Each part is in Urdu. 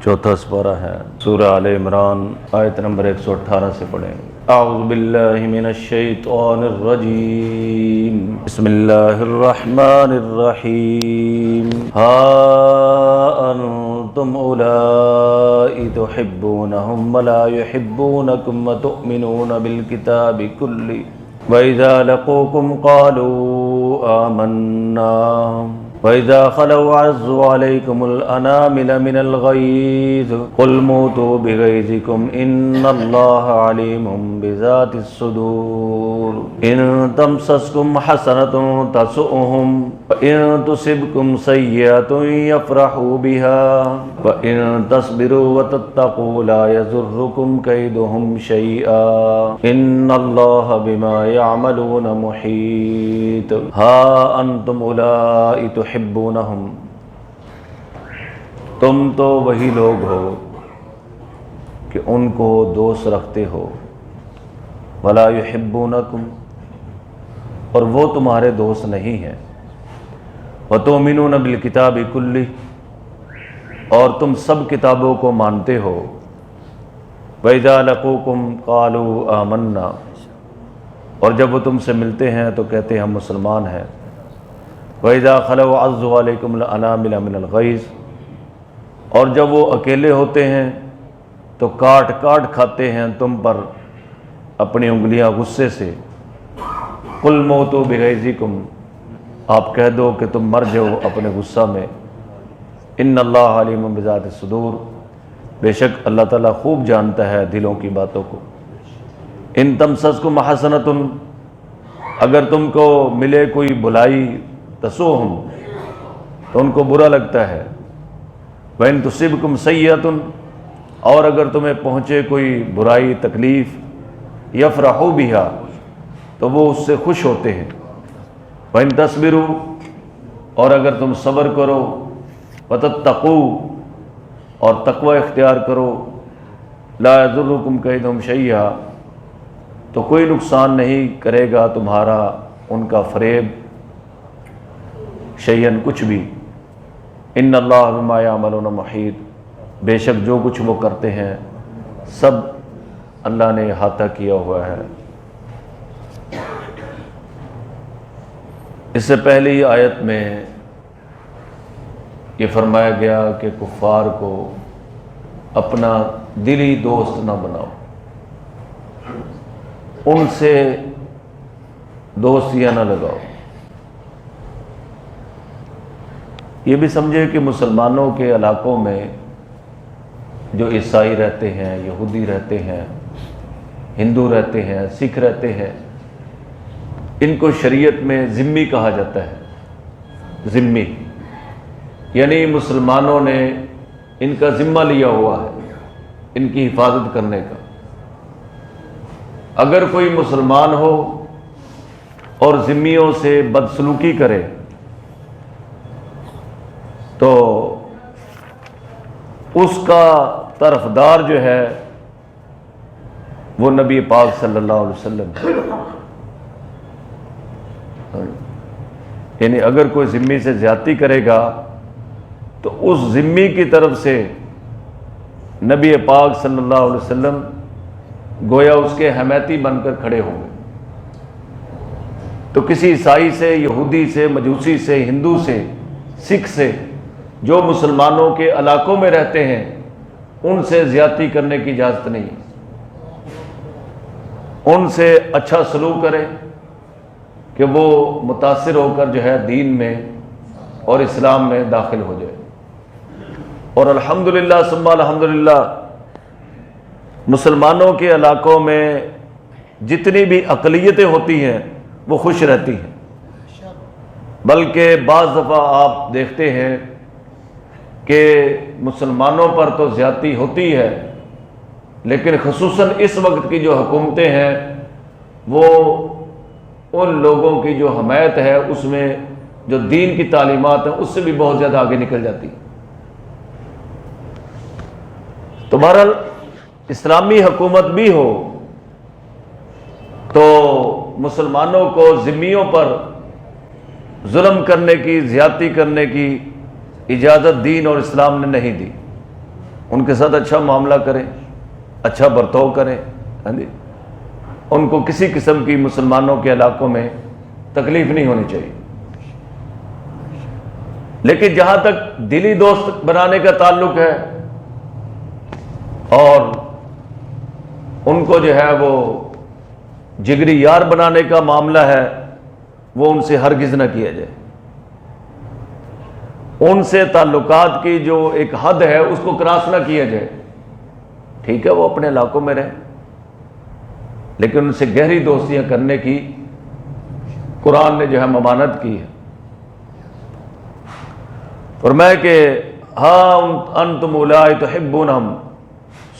چوتھا سپارہ ہے سورہ آل عمران آیت نمبر 118 سے پڑھیں۔ اعوذ باللہ من الشیطان الرجیم، بسم اللہ الرحمن الرحیم۔ ہا انتم اولائی تحبونہم ولا یحبونکم وتؤمنون بالکتاب کلہ وَإِذَا لَقُوكُمْ قَالُوا آمَنَّا وَإِذَا خَلَوْا عَزُّوا عَلَيْكُمُ الْأَنَامِلَ مِنَ الْغَيْظِ قُلْ مُوتُوا بِغَيْظِكُمْ إِنَّ اللَّهَ عَلِيمٌ بِذَاتِ الصُّدُورِ إِن تَمْسَسْكُمْ حَسَنَةٌ تَسُؤْهُمْ وَإِن تُصِبْكُمْ سَيِّئَةٌ يَفْرَحُوا بِهَا وَإِن تَصْبِرُوا وَتَتَّقُوا لَا يَضُرُّكُمْ كَيْدُهُمْ شَيْئًا إِنَّ اللَّهَ بِمَا يَعْمَلُونَ مُحِيطٌ۔ ہا انتم اولائی تحبونہم، تم تو وہی لوگ ہو کہ ان کو دوست رکھتے ہو، ولا یحبونکم، اور وہ تمہارے دوست نہیں ہیں، وتؤمنون بالکتاب کلہ، اور تم سب کتابوں کو مانتے ہو، وَإِذَا لَقُوكُمْ قَالُوا آمَنَّا، اور جب وہ تم سے ملتے ہیں تو کہتے ہیں ہم مسلمان ہیں، وَإِذَا خَلَوْا عَزُّوا عَلَيْكُمُ الْأَنَامِلَ مِنَ الْغَيْظِ، اور جب وہ اکیلے ہوتے ہیں تو کاٹ کاٹ کھاتے ہیں تم پر اپنی انگلیاں غصے سے۔ قُلْ مُوتُوا بِغَيْظِكُمْ، آپ کہہ دو کہ تم مر جاؤ اپنے غصہ میں۔ إِنَّ اللَّهَ عَلِيمٌ بِذَاتِ الصُّدُورِ، بے شک اللہ تعالیٰ خوب جانتا ہے دلوں کی باتوں کو۔ إِن تَمْسَسْكُمْ حَسَنَةٌ، اگر تم کو ملے کوئی بھلائی، تسؤہم، تو ان کو برا لگتا ہے۔ وَإِن تُصِبْكُمْ سَیِّئَةٌ، اور اگر تمہیں پہنچے کوئی برائی تکلیف، یفرحوا بِہَا، تو وہ اس سے خوش ہوتے ہیں۔ وَإِن تَصْبِرُوا، اور اگر تم صبر کرو، وَتَتَّقُوا، اور تقوی اختیار کرو، لَا يَضُرُّكُمْ كَيْدُهُمْ شَيْئًا، تو کوئی نقصان نہیں کرے گا تمہارا ان کا فریب، شیئن کچھ بھی۔ ان اللہ بما یعملون محیط، بے شک جو کچھ وہ کرتے ہیں سب اللہ نے احاطہ کیا ہوا ہے۔ اس سے پہلی آیت میں یہ فرمایا گیا کہ کفار کو اپنا دلی دوست نہ بناؤ، ان سے دوستیاں نہ لگاؤ۔ یہ بھی سمجھے کہ مسلمانوں کے علاقوں میں جو عیسائی رہتے ہیں، یہودی رہتے ہیں، ہندو رہتے ہیں، سکھ رہتے ہیں، ان کو شریعت میں ذمہ کہا جاتا ہے۔ ذمہ یعنی مسلمانوں نے ان کا ذمہ لیا ہوا ہے ان کی حفاظت کرنے کا۔ اگر کوئی مسلمان ہو اور ذمیوں سے بدسلوکی کرے تو اس کا طرفدار جو ہے وہ نبی پاک صلی اللہ علیہ وسلم ہے۔ یعنی اگر کوئی ذمی سے زیادتی کرے گا تو اس ذمی کی طرف سے نبی پاک صلی اللہ علیہ وسلم گویا اس کے حمایتی بن کر کھڑے ہوں گے۔ تو کسی عیسائی سے، یہودی سے، مجوسی سے، ہندو سے، سکھ سے، جو مسلمانوں کے علاقوں میں رہتے ہیں، ان سے زیادتی کرنے کی اجازت نہیں۔ ان سے اچھا سلوک کرے کہ وہ متاثر ہو کر جو ہے دین میں اور اسلام میں داخل ہو جائے۔ اور الحمدللہ ثم الحمدللہ مسلمانوں کے علاقوں میں جتنی بھی اقلیتیں ہوتی ہیں وہ خوش رہتی ہیں، بلکہ بعض دفعہ آپ دیکھتے ہیں کہ مسلمانوں پر تو زیادتی ہوتی ہے، لیکن خصوصاً اس وقت کی جو حکومتیں ہیں وہ ان لوگوں کی جو حمایت ہے اس میں جو دین کی تعلیمات ہیں اس سے بھی بہت زیادہ آگے نکل جاتی. تو بہرحال اسلامی حکومت بھی ہو تو مسلمانوں کو ذمیوں پر ظلم کرنے کی، زیادتی کرنے کی اجازت دین اور اسلام نے نہیں دی. ان کے ساتھ اچھا معاملہ کریں، اچھا برتاؤ کریں، ان کو کسی قسم کی مسلمانوں کے علاقوں میں تکلیف نہیں ہونی چاہیے. لیکن جہاں تک دلی دوست بنانے کا تعلق ہے اور ان کو جو ہے وہ جگری یار بنانے کا معاملہ ہے، وہ ان سے ہرگز نہ کیا جائے. ان سے تعلقات کی جو ایک حد ہے اس کو کراس نہ کیا جائے. ٹھیک ہے وہ اپنے علاقوں میں رہیں، لیکن ان سے گہری دوستیاں کرنے کی قرآن نے جو ہے ممانعت کی ہے. فرمایا کہ ہاں انتم اولائی تحبونہم،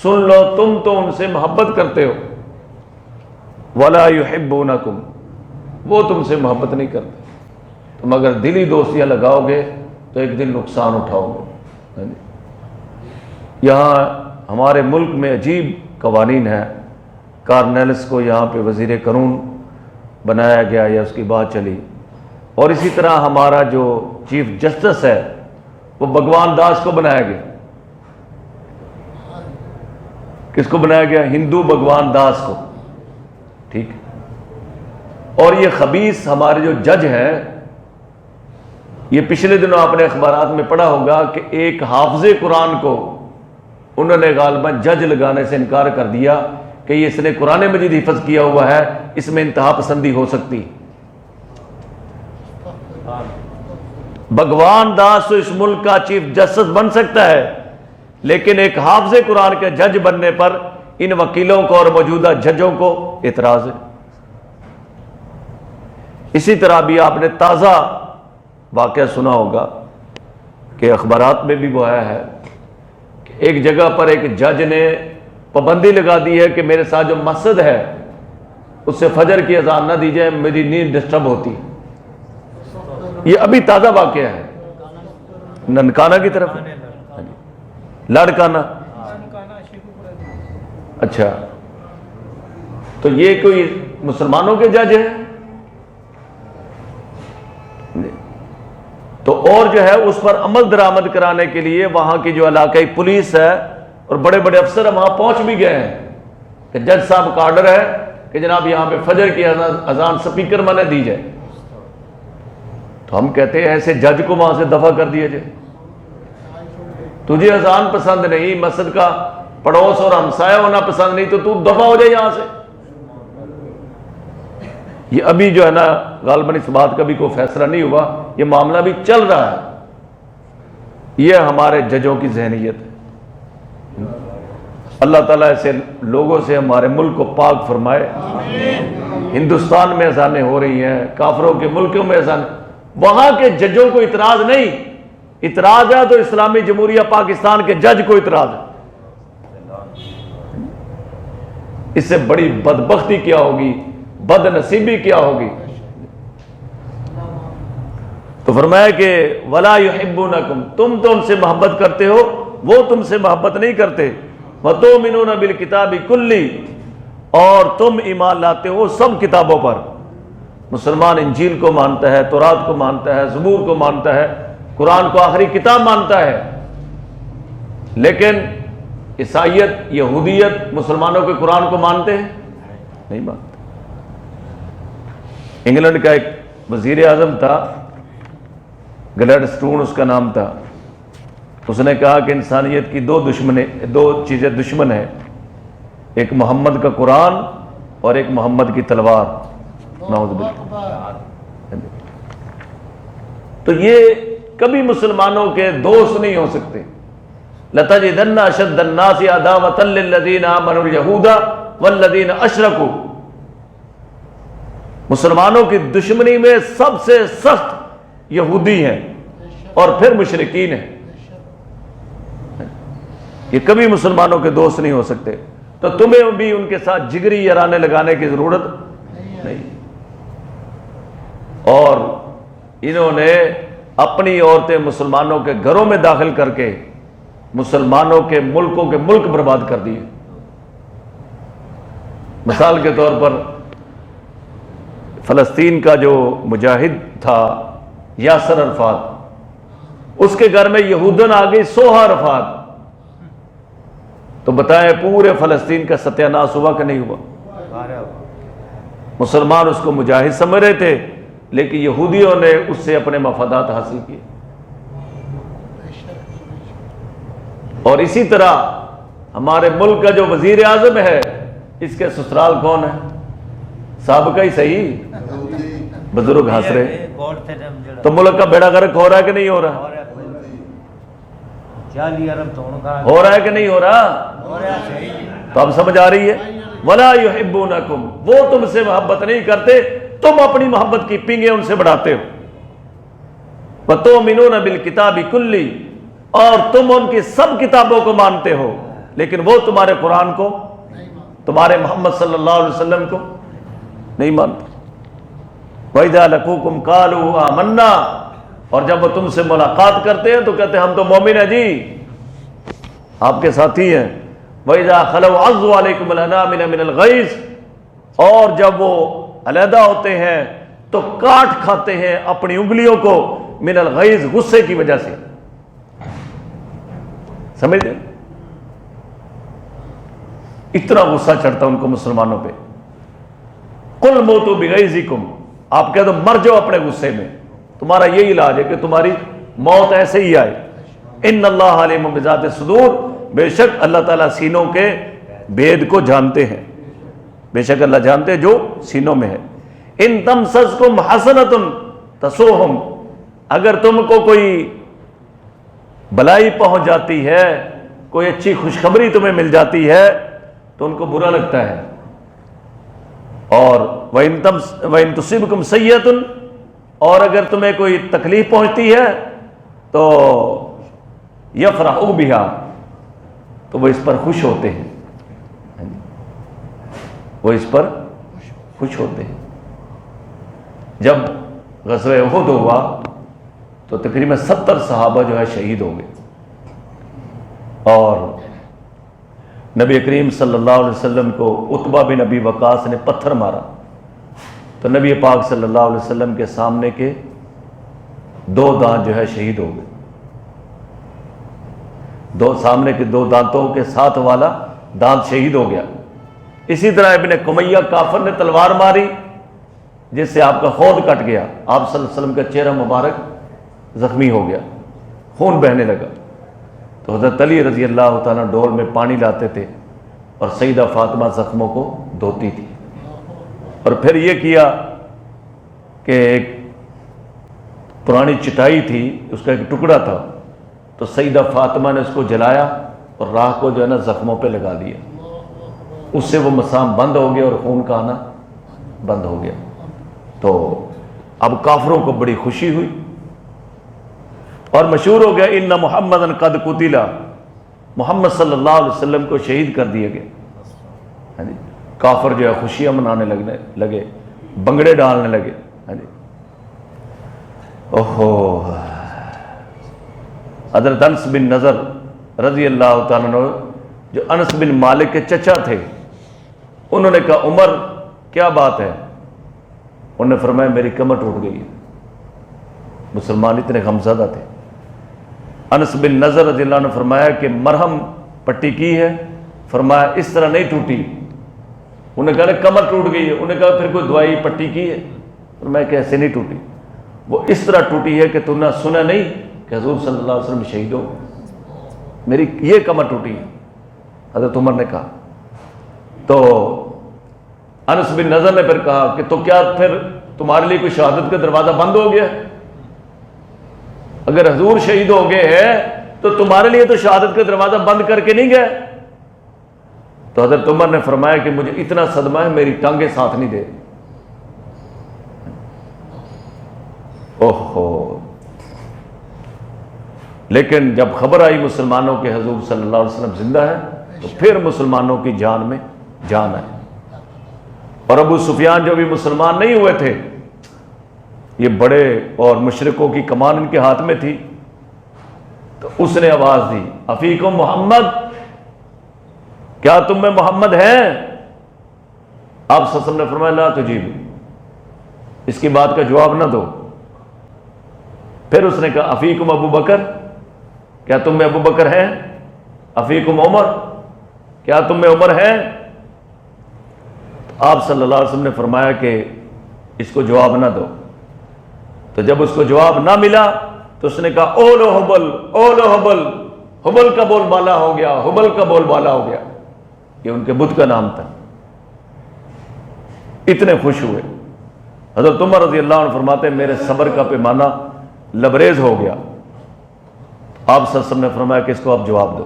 سن لو تم تو ان سے محبت کرتے ہو، ولا یحبونکم، وہ تم سے محبت نہیں کرتے. تم اگر دلی دوستیاں لگاؤ گے تو ایک دن نقصان اٹھاؤ گے. یہاں ہمارے ملک میں عجیب قوانین ہیں. کارنیلس کو یہاں پہ وزیر قانون بنایا گیا یا اس کی بات چلی، اور اسی طرح ہمارا جو چیف جسٹس ہے وہ بھگوان داس کو بنایا گیا. کس کو بنایا گیا؟ ہندو بھگوان داس کو. ٹھیک ہے. اور یہ خبیث ہمارے جو جج ہیں، یہ پچھلے دنوں آپ نے اخبارات میں پڑھا ہوگا کہ ایک حافظ قرآن کو انہوں نے غالباً جج لگانے سے انکار کر دیا کہ یہ اس نے قرآن مجید حفظ کیا ہوا ہے، اس میں انتہا پسندی ہو سکتی. بھگوان داس تو اس ملک کا چیف جسٹس بن سکتا ہے، لیکن ایک حافظ قرآن کے جج بننے پر ان وکیلوں کو اور موجودہ ججوں کو اعتراض ہے. اسی طرح بھی آپ نے تازہ واقعہ سنا ہوگا کہ اخبارات میں بھی وہ آیا ہے کہ ایک جگہ پر ایک جج نے پابندی لگا دی ہے کہ میرے ساتھ جو مسجد ہے اس سے فجر کی اذان نہ دی جائے، میری نیند ڈسٹرب ہوتی. یہ ابھی تازہ واقعہ ہے، ننکانہ کی طرف لاڑکانہ. اچھا، تو یہ کوئی مسلمانوں کے جج ہیں؟ تو اور جو ہے اس پر عمل درآمد کرانے کے لیے وہاں کی جو علاقائی پولیس ہے اور بڑے بڑے افسر وہاں پہنچ بھی گئے ہیں کہ جج صاحب کا آرڈر ہے کہ جناب یہاں پہ فجر کی اذان سپیکر میں نہ دی جائے. تو ہم کہتے ہیں ایسے جج کو وہاں سے دفع کر دیا جائے. تجھے اذان پسند نہیں، مسجد کا پڑوس اور ہمسایہ ہونا پسند نہیں، تو دفع ہو جائے یہاں سے. یہ ابھی جو ہے نا غالباً اس بات کا بھی کوئی فیصلہ نہیں ہوا، یہ معاملہ بھی چل رہا ہے. یہ ہمارے ججوں کی ذہنیت ہے. اللہ تعالیٰ ایسے لوگوں سے ہمارے ملک کو پاک فرمائے. ہندوستان میں اذانیں ہو رہی ہیں، کافروں کے ملکوں میں اذانیں، وہاں کے ججوں کو اعتراض نہیں. اعتراض ہے تو اسلامی جمہوریہ پاکستان کے جج کو اعتراض ہے. اس سے بڑی بدبختی کیا ہوگی، بد نصیبی کیا ہوگی. تو فرمایا کہ ولا یحبونکم، تم تو ان سے محبت کرتے ہو، وہ تم سے محبت نہیں کرتے. وتؤمنون بالکتاب کلی، اور تم ایمان لاتے ہو سب کتابوں پر. مسلمان انجیل کو مانتا ہے، تورات کو مانتا ہے، زبور کو مانتا ہے، قرآن کو آخری کتاب مانتا ہے. لیکن عیسائیت، یہودیت مسلمانوں کے قرآن کو مانتے ہیں؟ نہیں مانتے. انگلینڈ کا ایک وزیر اعظم تھا، گلیڈ سٹون اس کا نام تھا. اس نے کہا کہ انسانیت کی دو چیزیں دشمن ہیں، ایک محمد کا قرآن اور ایک محمد کی تلوار. نعوذ باللہ. تو یہ کبھی مسلمانوں کے دوست نہیں ہو سکتے. لَتَجِدَنَّ أَشَدَّ النَّاسِ عَدَاوَةً لِلَّذِينَ آمَنُوا الْيَهُودَ وَالَّذِينَ أَشْرَكُوا. مسلمانوں کی دشمنی میں سب سے سخت یہودی ہیں اور پھر مشرکین ہیں. یہ کبھی مسلمانوں کے دوست نہیں ہو سکتے. تو تمہیں بھی ان کے ساتھ جگری یارانے لگانے کی ضرورت نہیں. اور انہوں نے اپنی عورتیں مسلمانوں کے گھروں میں داخل کر کے مسلمانوں کے ملکوں کے ملک برباد کر دیے۔ مثال کے طور پر فلسطین کا جو مجاہد تھا یاسر عرفات، اس کے گھر میں یہودن آ گئی سوہا عرفات، تو بتائیں پورے فلسطین کا ستیہ ناش ہوا کہ نہیں ہوا؟ مسلمان اس کو مجاہد سمجھ رہے تھے، لیکن یہودیوں نے اس سے اپنے مفادات حاصل کیے۔ اور اسی طرح ہمارے ملک کا جو وزیر اعظم ہے، اس کے سسرال کون ہے؟ سابقہ ہی صحیح، بزرگ ہنس رہے۔ تو ملک کا بیڑا غرق ہو رہا ہے کہ نہیں ہو رہا؟ ہو رہا ہے کہ نہیں ہو رہا؟ تو اب سمجھ آ رہی ہے؟ وَلَا يُحِبُّونَكُمْ، وہ تم سے محبت نہیں کرتے، تم اپنی محبت کی پنگیں ان سے بڑھاتے ہو۔ وَتُؤْمِنُونَ بِالْكِتَابِ كُلِّهِ، اور تم ان کی سب کتابوں کو مانتے ہو، لیکن وہ تمہارے قرآن کو، تمہارے محمد صلی اللہ علیہ وسلم کو نہیں مانتے۔ وَإِذَا لَقُوكُمْ قَالُوا آمَنَّا، اور جب وہ تم سے ملاقات کرتے ہیں تو کہتے ہیں ہم تو مومن ہیں جی، آپ کے ساتھی ہیں۔ وَإِذَا خَلَوْا عَضُّوا عَلَيْكُمُ الْأَنَامِلَ مِنَ الْغَيْظِ، اور جب وہ علیحدہ ہوتے ہیں تو کاٹ کھاتے ہیں اپنی انگلیوں کو، من الغیظ، غصے کی وجہ سے۔ سمجھتے ہیں؟ اتنا غصہ چڑھتا ان کو مسلمانوں پہ۔ قُلْ مُوتُوا بِغَیظِکُمْ، آپ کہہ دو مر جاؤ اپنے غصے میں، تمہارا یہی علاج ہے کہ تمہاری موت ایسے ہی آئے۔ ان اللہ علیم بذات الصدور، بے شک اللہ تعالیٰ سینوں کے بید کو جانتے ہیں، بے شک اللہ جانتے ہیں جو سینوں میں ہے۔ ان تمسسکم حسنۃ تسؤہم، اگر تم کو کوئی بلائی پہنچ جاتی ہے، کوئی اچھی خوشخبری تمہیں مل جاتی ہے تو ان کو برا لگتا ہے۔ اور وَإِن تُصِبْكُمْ سَیِّئَةٌ، اور اگر تمہیں کوئی تکلیف پہنچتی ہے تو یفرحوا بہا، تو وہ اس پر خوش ہوتے ہیں، وہ اس پر خوش ہوتے ہیں۔ جب غزوہ احد ہوا تو تقریباً 70 صحابہ جو ہے شہید ہو گئے، اور نبی کریم صلی اللہ علیہ وسلم کو عتبہ بن ابی وقاص نے پتھر مارا، تو نبی پاک صلی اللہ علیہ وسلم کے سامنے کے 2 دانت جو ہے شہید ہو گئے، سامنے کے 2 دانتوں کے ساتھ والا دانت شہید ہو گیا۔ اسی طرح ابن کمیہ کافر نے تلوار ماری جس سے آپ کا خود کٹ گیا، آپ صلی اللہ علیہ وسلم کا چہرہ مبارک زخمی ہو گیا، خون بہنے لگا، تو حضرت علی رضی اللہ تعالیٰ ڈول میں پانی لاتے تھے اور سیدہ فاطمہ زخموں کو دھوتی تھی، اور پھر یہ کیا کہ ایک پرانی چٹائی تھی، اس کا ایک ٹکڑا تھا، تو سیدہ فاطمہ نے اس کو جلایا اور راہ کو جو ہے نا زخموں پہ لگا دیا، اس سے وہ مسام بند ہو گیا اور خون کا آنا بند ہو گیا۔ تو اب کافروں کو بڑی خوشی ہوئی اور مشہور ہو گیا ان محمدً قد قتل، محمد صلی اللہ علیہ وسلم کو شہید کر دیا گیا۔ کافر جو ہے خوشیاں منانے لگے، بنگڑے ڈالنے لگے۔ اوہو، حضرت انس بن نضر رضی اللہ تعالیٰ عنہ، جو انس بن مالک کے چچا تھے، انہوں نے کہا عمر کیا بات ہے؟ انہوں نے فرمایا میری کمر ٹوٹ گئی ہے۔ مسلمان اتنے غمزدہ تھے۔ انس بن نضر رضی اللہ عنہ نے فرمایا کہ مرہم پٹی کی ہے؟ فرمایا اس طرح نہیں ٹوٹی۔ انہوں نے کہا کمر ٹوٹ گئی ہے۔ انہوں نے کہا پھر کوئی دوائی پٹی کی ہے؟ فرمایا کہ ایسے نہیں ٹوٹی، وہ اس طرح ٹوٹی ہے کہ تم نے سنا نہیں کہ حضور صلی اللہ علیہ وسلم شہید ہو، میری یہ کمر ٹوٹی ہے، حضرت عمر نے کہا۔ تو انس بن نضر نے پھر کہا کہ تو کیا پھر تمہارے لیے کوئی شہادت کا دروازہ بند ہو گیا؟ اگر حضور شہید ہو گئے ہیں تو تمہارے لیے تو شہادت کا دروازہ بند کر کے نہیں گئے؟ تو حضرت عمر نے فرمایا کہ مجھے اتنا صدمہ ہے میری ٹانگیں ساتھ نہیں دے۔ اوہو، لیکن جب خبر آئی مسلمانوں کے حضور صلی اللہ علیہ وسلم زندہ ہے تو پھر مسلمانوں کی جان میں جان ہے۔ اور ابو سفیان جو بھی مسلمان نہیں ہوئے تھے، یہ بڑے اور مشرکوں کی کمان ان کے ہاتھ میں تھی، تو اس نے آواز دی افیکم محمد، کیا تم میں محمد ہیں؟ آپ صلی اللہ علیہ وسلم نے فرمایا لا تجیبوا، اس کی بات کا جواب نہ دو۔ پھر اس نے کہا افیکم ابو بکر، کیا تم میں ابو بکر ہیں؟ افیکم عمر، کیا تم میں عمر ہیں؟ تو آپ صلی اللہ علیہ وسلم نے فرمایا کہ اس کو جواب نہ دو۔ تو جب اس کو جواب نہ ملا تو اس نے کہا اولو حبل، اولو حبل، حبل کا بول بالا ہو گیا، حبل کا بول بالا ہو گیا۔ یہ ان کے بت کا نام تھا۔ اتنے خوش ہوئے۔ حضرت عمر رضی اللہ عنہ فرماتے ہیں میرے صبر کا پیمانہ لبریز ہو گیا۔ آپ صلی اللہ علیہ وسلم نے فرمایا کہ اس کو آپ جواب دو۔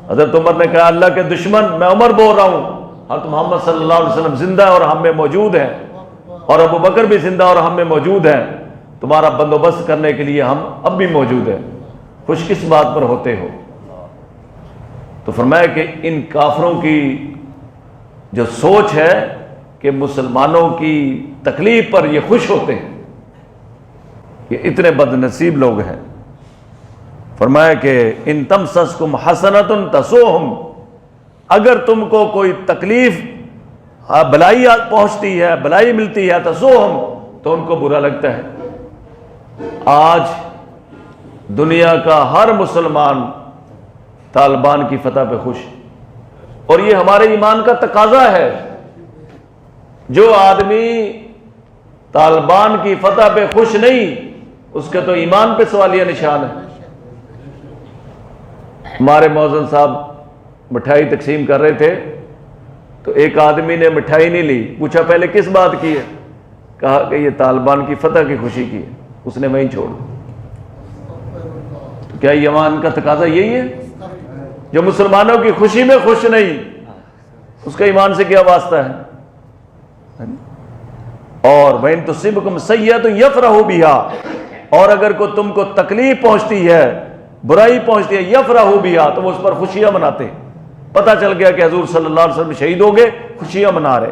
حضرت عمر نے کہا اللہ کے دشمن، میں عمر بول رہا ہوں، حضرت محمد صلی اللہ علیہ وسلم زندہ ہے اور ہم میں موجود ہیں، اور ابو بکر بھی زندہ اور ہم میں موجود ہیں، تمہارا بندوبست کرنے کے لیے ہم اب بھی موجود ہیں، خوش کس بات پر ہوتے ہو؟ تو فرمایا کہ ان کافروں کی جو سوچ ہے کہ مسلمانوں کی تکلیف پر یہ خوش ہوتے ہیں، یہ اتنے بد نصیب لوگ ہیں۔ فرمایا کہ ان تمسسکم حسنۃ تسؤہم، اگر تم کو کوئی تکلیف بلائی پہنچتی ہے، بلائی ملتی ہے، تسؤہم، تو ان کو برا لگتا ہے۔ آج دنیا کا ہر مسلمان طالبان کی فتح پہ خوش، اور یہ ہمارے ایمان کا تقاضا ہے۔ جو آدمی طالبان کی فتح پہ خوش نہیں، اس کے تو ایمان پہ سوالیہ نشان ہے۔ ہمارے مؤذن صاحب مٹھائی تقسیم کر رہے تھے تو ایک آدمی نے مٹھائی نہیں لی، پوچھا پہلے کس بات کی ہے؟ کہا کہ یہ طالبان کی فتح کی خوشی کی ہے، اس نے وہیں چھوڑ دی۔ تو کیا ایمان کا تقاضا یہی ہے؟ جو مسلمانوں کی خوشی میں خوش نہیں، اس کا ایمان سے کیا واسطہ ہے؟ اور وَإِن تُصِبْكُمْ سَيِّئَةٌ يَفْرَحُوا بِهَا، اور اگر کو تم کو تکلیف پہنچتی ہے، برائی پہنچتی ہے، يَفْرَحُوا بِهَا، تو وہ اس پر خوشیاں مناتے ہیں۔ پتہ چل گیا کہ حضور صلی اللہ علیہ وسلم شہید ہو گئے، خوشیاں منا رہے۔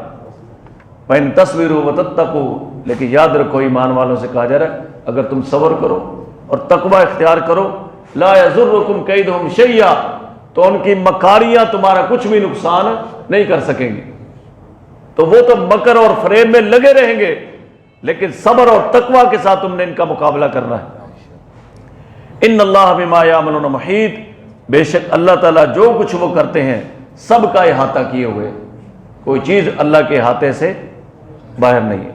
وَإِن تَصْبِرُوا وَتَتَّقُوا، لیکن یاد رکھو ایمان والوں سے کہا جا رہا ہے اگر تم صبر کرو اور تقوی اختیار کرو، لَا يَضُرُّكُمْ كَيْدُهُمْ شَيْئًا، تو ان کی مکاریاں تمہارا کچھ بھی نقصان نہیں کر سکیں گی۔ تو وہ تو مکر اور فریب میں لگے رہیں گے، لیکن صبر اور تقوی کے ساتھ تم نے ان کا مقابلہ کرنا ہے۔ ان اللہ بما یعملون محیط، بے شک اللہ تعالیٰ جو کچھ وہ کرتے ہیں سب کا احاطہ کیے ہوئے، کوئی چیز اللہ کے احاطے سے باہر نہیں ہے۔